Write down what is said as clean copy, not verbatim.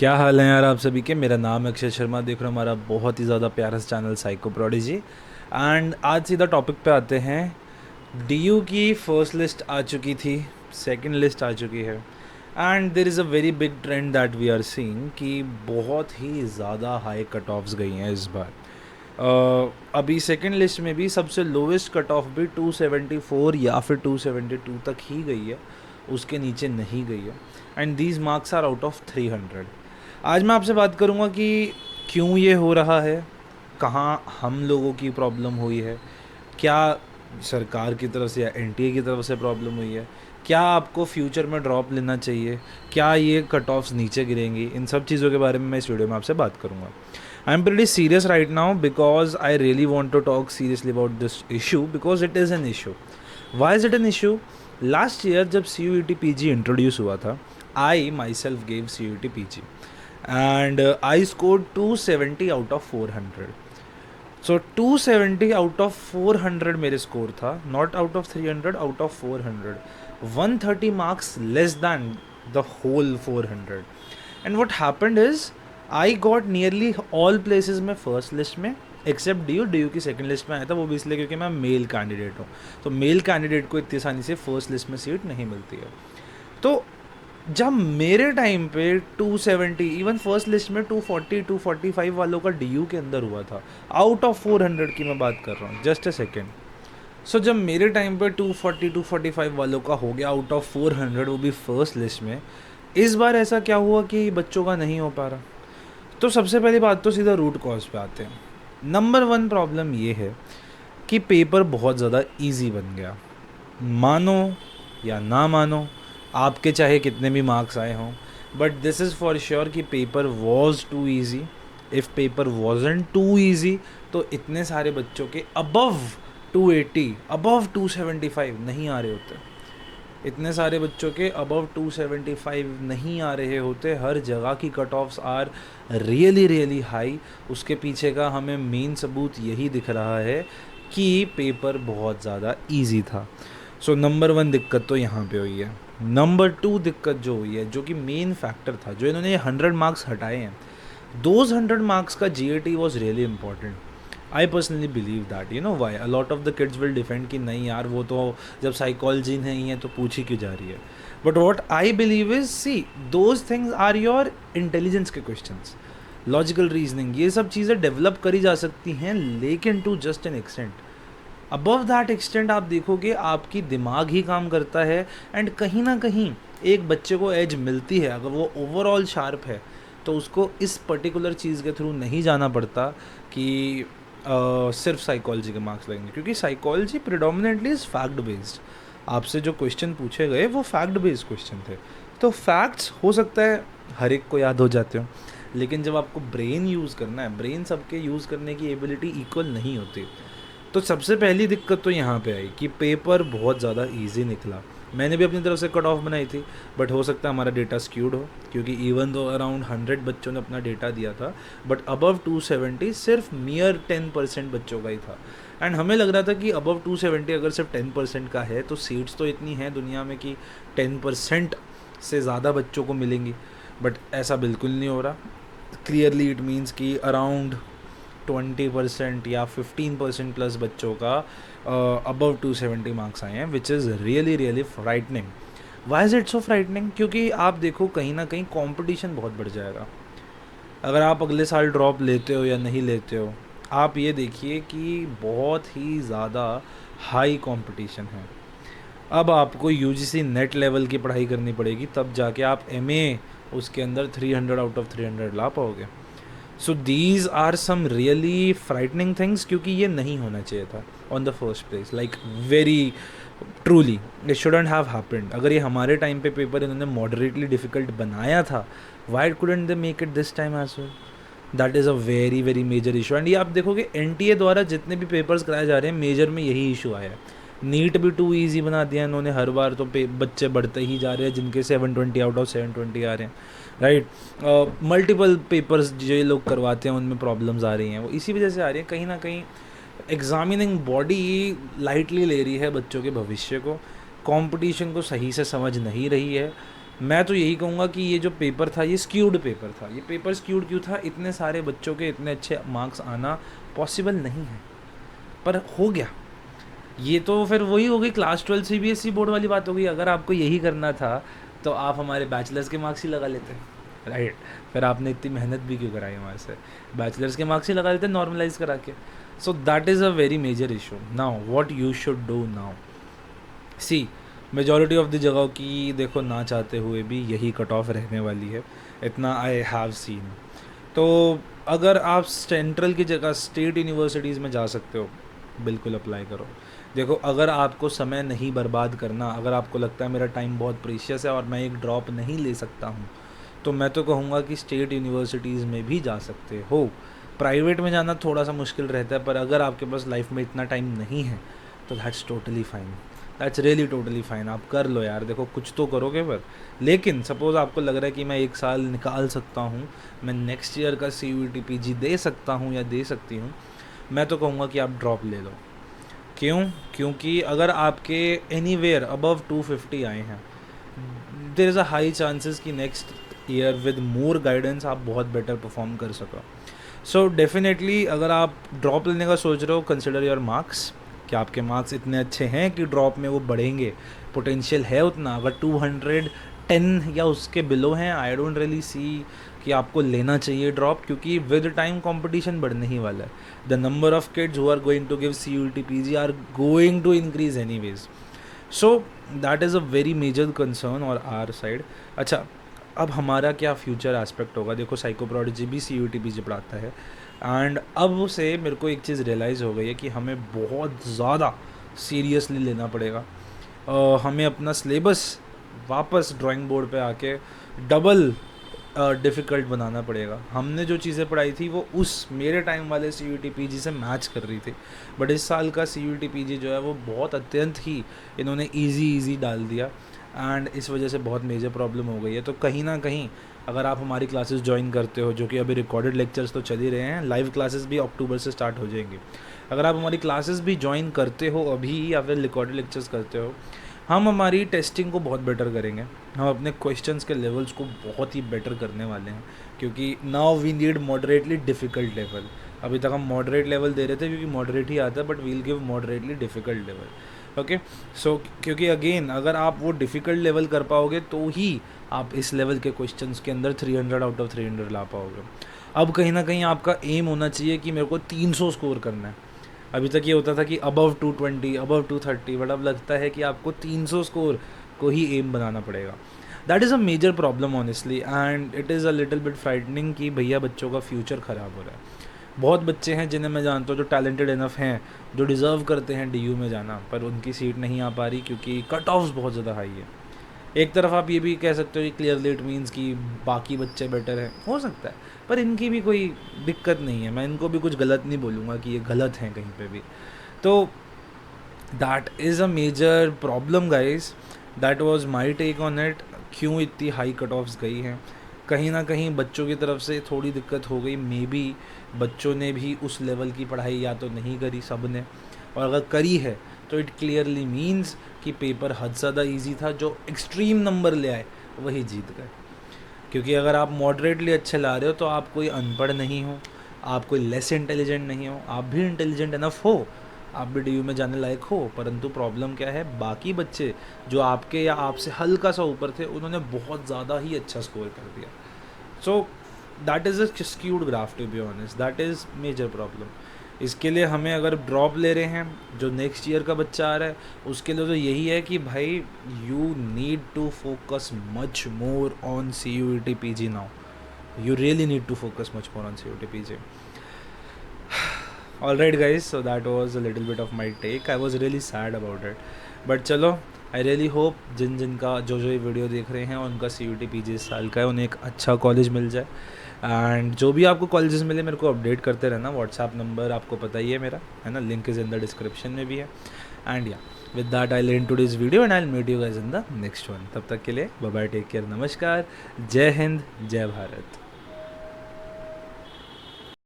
क्या हाल है यार आप सभी के। मेरा नाम है अक्षय शर्मा, देख रहे हो हमारा बहुत ही ज़्यादा प्यारा सा चैनल साइको प्रोडिजी। एंड आज सीधा टॉपिक पे आते हैं। डीयू की फर्स्ट लिस्ट आ चुकी थी, सेकंड लिस्ट आ चुकी है। And there is a very big trend that we are seeing कि बहुत ही ज़्यादा हाई कट ऑफ्स गई हैं इस बार। अभी सेकंड लिस्ट में भी सबसे लोवेस्ट कट ऑफ भी 274 या फिर 272 तक ही गई है, उसके नीचे नहीं गई है। And these marks are out of 300। आज मैं आपसे बात करूंगा कि क्यों ये हो रहा है, कहाँ हम लोगों की प्रॉब्लम हुई है, क्या सरकार की तरफ से या एनटीए की तरफ से प्रॉब्लम हुई है, क्या आपको फ्यूचर में ड्रॉप लेना चाहिए, क्या ये कट ऑफ्स नीचे गिरेंगी। इन सब चीज़ों के बारे में मैं इस वीडियो में आपसे बात करूंगा। I am pretty serious right now because I really want to talk seriously about this issue because it is an issue. Why is it an issue? Last year जब C U E T P G introduce हुआ था, I myself gave C U E T P G and I scored 270 out of 400. So 270 out of 400 मेरे score था, not out of 300, out of 400. 130 marks less than the whole 400. And what happened is I got nearly all places में first list में accept D you की second list में आया था। वो भी इसलिए क्योंकि मैं मेल कैंडिडेट हूँ, तो मेल कैंडिडेट को इतनी आसानी से फर्स्ट लिस्ट में सीट नहीं मिलती है। तो जब मेरे टाइम पे 270, इवन फर्स्ट लिस्ट में 240 245 वालों का डीयू के अंदर हुआ था, आउट ऑफ 400 की मैं बात कर रहा हूँ, जस्ट अ सेकेंड। सो जब मेरे टाइम पे 240 245 वालों का हो गया आउट ऑफ 400, वो भी फर्स्ट लिस्ट में, इस बार ऐसा क्या हुआ कि बच्चों का नहीं हो पा रहा? तो सबसे पहली बात तो सीधा रूट कॉज पे आते हैं। नंबर वन प्रॉब्लम ये है कि पेपर बहुत ज़्यादा ईजी बन गया। मानो या ना मानो, आपके चाहे कितने भी मार्क्स आए हों, but this is for sure कि paper was too easy. If paper wasn't too easy तो इतने सारे बच्चों के अबव 280, अबव 275 नहीं आ रहे होते। इतने सारे बच्चों के अबव 275 नहीं आ रहे होते। हर जगह की cut offs are really really high. उसके पीछे का हमें मेन सबूत यही दिख रहा है कि पेपर बहुत ज़्यादा ईजी था। सो नंबर वन दिक्कत तो यहाँ पे हुई है। नंबर टू दिक्कत जो हुई है, जो कि मेन फैक्टर था, जो इन्होंने 100 मार्क्स हटाए हैं, दोज 100 मार्क्स का GAT was really important. I personally believe that, you know why a lot of the kids will defend कि नहीं यार, वो तो जब साइकोलॉजी नहीं है तो पूछी क्यों जा रही है। But what I believe is, see those things are your intelligence के क्वेश्चंस, लॉजिकल रीजनिंग, ये सब चीज़ें डेवलप करी जा सकती हैं, लेकिन to just an extent. Above that extent आप देखोगे आपकी दिमाग ही काम करता है। एंड कहीं ना कहीं एक बच्चे को एज मिलती है अगर वो ओवरऑल शार्प है, तो उसको इस पर्टिकुलर चीज़ के थ्रू नहीं जाना पड़ता कि सिर्फ साइकोलॉजी के मार्क्स लगेंगे, क्योंकि psychology predominantly is fact based. आपसे जो क्वेश्चन पूछे गए वो फैक्ट बेस्ड क्वेश्चन थे। तो फैक्ट्स हो सकता है हर एक को याद हो जाते हो, लेकिन जब आपको ब्रेन यूज़ करना है, ब्रेन सबके यूज़ करने की एबिलिटी इक्वल नहीं होती। तो सबसे पहली दिक्कत तो यहाँ पे आई कि पेपर बहुत ज़्यादा इजी निकला। मैंने भी अपनी तरफ से कट ऑफ बनाई थी, बट हो सकता है हमारा डेटा स्क्यूड हो, क्योंकि इवन दो अराउंड 100 बच्चों ने अपना डेटा दिया था, बट अबव 270 सिर्फ मियर 10% बच्चों का ही था। एंड हमें लग रहा था कि अबव 270 अगर सिर्फ 10% का है तो सीट्स तो इतनी हैं दुनिया में कि 10% से ज़्यादा बच्चों को मिलेंगी, बट ऐसा बिल्कुल नहीं हो रहा। क्लियरली इट मीन्स कि अराउंड 20% या 15% प्लस बच्चों का अबव 270 मार्क्स आए हैं, which is really really frightening. Why is it so frightening? क्योंकि आप देखो कहीं ना कहीं कंपटीशन बहुत बढ़ जाएगा। अगर आप अगले साल ड्रॉप लेते हो या नहीं लेते हो, आप ये देखिए कि बहुत ही ज़्यादा हाई कंपटीशन है। अब आपको यूजीसी नेट लेवल की पढ़ाई करनी पड़ेगी, तब जाके आप एमए उसके अंदर 300 आउट ऑफ 300 ला पाओगे। So these are some really frightening things, क्योंकि ये नहीं होना चाहिए था on the first place. Like very truly it shouldn't have happened. अगर ये हमारे टाइम पे पेपर इन्होंने मॉडरेटली डिफ़िकल्ट बनाया था, why couldn't they make it this time as well? That is a very very major issue. And ये आप देखोगे एनटीए द्वारा जितने भी पेपर्स कराए जा रहे हैं, मेजर में यही इशू आया है। नीट भी टू ईजी बना दिया इन्होंने, हर बार तो बच्चे बढ़ते ही जा रहे हैं जिनके 720 आउट ऑफ 720 आ रहे हैं, राइट। मल्टीपल पेपर्स जो ये लोग करवाते हैं उनमें प्रॉब्लम्स आ रही हैं, वो इसी वजह से आ रही है। कहीं ना कहीं एग्जामिनिंग बॉडी लाइटली ले रही है बच्चों के भविष्य को, कंपटीशन को सही से समझ नहीं रही है। मैं तो यही कहूँगा कि ये जो पेपर था ये स्क्यूड पेपर था। ये पेपर स्क्यूड क्यों था? इतने सारे बच्चों के इतने अच्छे मार्क्स आना पॉसिबल नहीं है, पर हो गया। ये तो फिर वही हो गई क्लास 12 सीबीएसई बोर्ड वाली बात हो गई। अगर आपको यही करना था तो आप हमारे बैचलर्स के मार्क्स ही लगा लेते, राइट? फिर आपने इतनी मेहनत भी क्यों कराई हमारे से? बैचलर्स के मार्क्स ही लगा लेते नॉर्मलाइज करा के। So that is a very major issue. Now what you should do now, see majority of the जगह की देखो ना चाहते हुए भी यही कट ऑफ रहने वाली है, इतना आई हैव सीन। तो अगर आप सेंट्रल की जगह स्टेट यूनिवर्सिटीज़ में जा सकते हो, बिल्कुल अप्लाई करो। देखो, अगर आपको समय नहीं बर्बाद करना, अगर आपको लगता है मेरा टाइम बहुत प्रीशियस है और मैं एक ड्रॉप नहीं ले सकता हूँ, तो मैं तो कहूँगा कि स्टेट यूनिवर्सिटीज़ में भी जा सकते हो। प्राइवेट में जाना थोड़ा सा मुश्किल रहता है, पर अगर आपके पास लाइफ में इतना टाइम नहीं है तो that's totally fine, that's really totally fine. आप कर लो यार, देखो कुछ तो करोगे पर। लेकिन सपोज़ आपको लग रहा है कि मैं 1 साल निकाल सकता हूँ, मैं नेक्स्ट ईयर का CUET PG दे सकता हूँ या दे सकती हूँ, मैं तो कहूँगा कि आप ड्रॉप ले लो। क्यों? क्योंकि अगर आपके एनीवेयर अबव 250 आए हैं, there is a high chances कि next year with more guidance आप बहुत बेटर परफॉर्म कर सको। सो डेफिनेटली अगर आप ड्रॉप लेने का सोच रहे हो, कंसिडर योर मार्क्स, कि आपके मार्क्स इतने अच्छे हैं कि ड्रॉप में वो बढ़ेंगे, पोटेंशियल है उतना। अगर 210 या उसके बिलो हैं, आई डोंट रियली सी कि आपको लेना चाहिए ड्रॉप, क्योंकि विद टाइम कंपटीशन बढ़ने ही वाला है। The number of kids who are going to give CUET PG are going to increase anyways. So that is a very major concern और आर साइड। अच्छा, अब हमारा क्या फ्यूचर एस्पेक्ट होगा? देखो, साइकोप्रोडिजी भी CUET PG पढ़ाता है, एंड अब से मेरे को एक चीज़ रियलाइज़ हो गई है कि हमें बहुत ज़्यादा सीरियसली लेना पड़ेगा। हमें अपना सिलेबस वापस ड्राइंग बोर्ड पे आके डबल डिफ़िकल्ट बनाना पड़ेगा। हमने जो चीज़ें पढ़ाई थी वो उस मेरे टाइम वाले CUET PG से मैच कर रही थी, बट इस साल का CUET PG जो है वो बहुत अत्यंत ही इन्होंने ईजी डाल दिया, एंड इस वजह से बहुत मेजर प्रॉब्लम हो गई है। तो कहीं ना कहीं अगर आप हमारी क्लासेस ज्वाइन करते हो, जो कि अभी रिकॉर्डेड लेक्चर्स तो चल ही रहे हैं, लाइव क्लासेस भी अक्टूबर से स्टार्ट हो जाएंगी। अगर आप हमारी क्लासेस भी ज्वाइन करते हो अभी, या फिर रिकॉर्डेड लेक्चर्स करते हो, हम हमारी टेस्टिंग को बहुत बेटर करेंगे। हम अपने क्वेश्चंस के लेवल्स को बहुत ही बेटर करने वाले हैं, क्योंकि now we need moderately difficult level. अभी तक हम मॉडरेट लेवल दे रहे थे क्योंकि मॉडरेट ही आता है, but we'll give moderately difficult level. Okay, so क्योंकि अगेन अगर आप वो डिफ़िकल्ट लेवल कर पाओगे तो ही आप इस लेवल के क्वेश्चंस के अंदर 300 आउट ऑफ 300 ला पाओगे। अब कहीं ना कहीं आपका एम होना चाहिए कि मेरे को 300 स्कोर करना है। अभी तक ये होता था कि अबव 220, अबव 230, बट अब लगता है कि आपको 300 स्कोर को ही एम बनाना पड़ेगा। That is a major problem honestly, and it is a little bit frightening कि भैया बच्चों का फ्यूचर ख़राब हो रहा है। बहुत बच्चे हैं जिन्हें मैं जानता हूँ जो टैलेंटेड इनफ हैं, जो डिज़र्व करते हैं DU में जाना, पर उनकी सीट नहीं आ पा रही क्योंकि कट ऑफ्स बहुत ज़्यादा हाई है। एक तरफ आप ये भी कह सकते हो कि क्लियरली इट मीन्स कि बाकी बच्चे बेटर हैं, हो सकता है, पर इनकी भी कोई दिक्कत नहीं है। मैं इनको भी कुछ गलत नहीं बोलूँगा कि ये गलत हैं कहीं पे भी। तो that is a major problem guys, that was my take on it. क्यों इतनी हाई कट ऑफ्स गई हैं? कहीं ना कहीं बच्चों की तरफ से थोड़ी दिक्कत हो गई, मे बी बच्चों ने भी उस लेवल की पढ़ाई या तो नहीं करी सब ने, और अगर करी है तो इट क्लियरली मीन्स कि पेपर हद ज़्यादा ईजी था। जो एक्सट्रीम नंबर ले आए वही जीत गए, क्योंकि अगर आप मॉडरेटली अच्छे ला रहे हो तो आप कोई अनपढ़ नहीं हो, आप कोई लेस इंटेलिजेंट नहीं हो, आप भी इंटेलिजेंट इनफ हो, आप भी DU में जाने लायक हो। परंतु प्रॉब्लम क्या है, बाकी बच्चे जो आपके या आपसे हल्का सा ऊपर थे उन्होंने बहुत ज़्यादा ही अच्छा स्कोर कर दिया। So that is a skewed graph, to be honest, that is major problem. इसके लिए हमें अगर ड्रॉप ले रहे हैं, जो नेक्स्ट ईयर का बच्चा आ रहा है, उसके लिए तो यही है कि भाई you need to focus much more on CUET PG now, you really need to focus much more on CUET PG. Alright guys, so that was a little bit of my take. I was really sad about it, but चलो, I really hope जिनका जो ये video देख रहे हैं उनका CUET PG इस साल का है, उन्हें एक अच्छा कॉलेज मिल जाए। एंड जो भी आपको कॉलेजेस मिले मेरे को अपडेट करते रहना। व्हाट्सएप नंबर आपको पता ही है मेरा, है ना, link is in the description में भी है। And yeah with that I end today's video and I will meet you guys in the next one. तब तक के लिए बाय बाय, टेक केयर, नमस्कार, जय हिंद, जय भारत।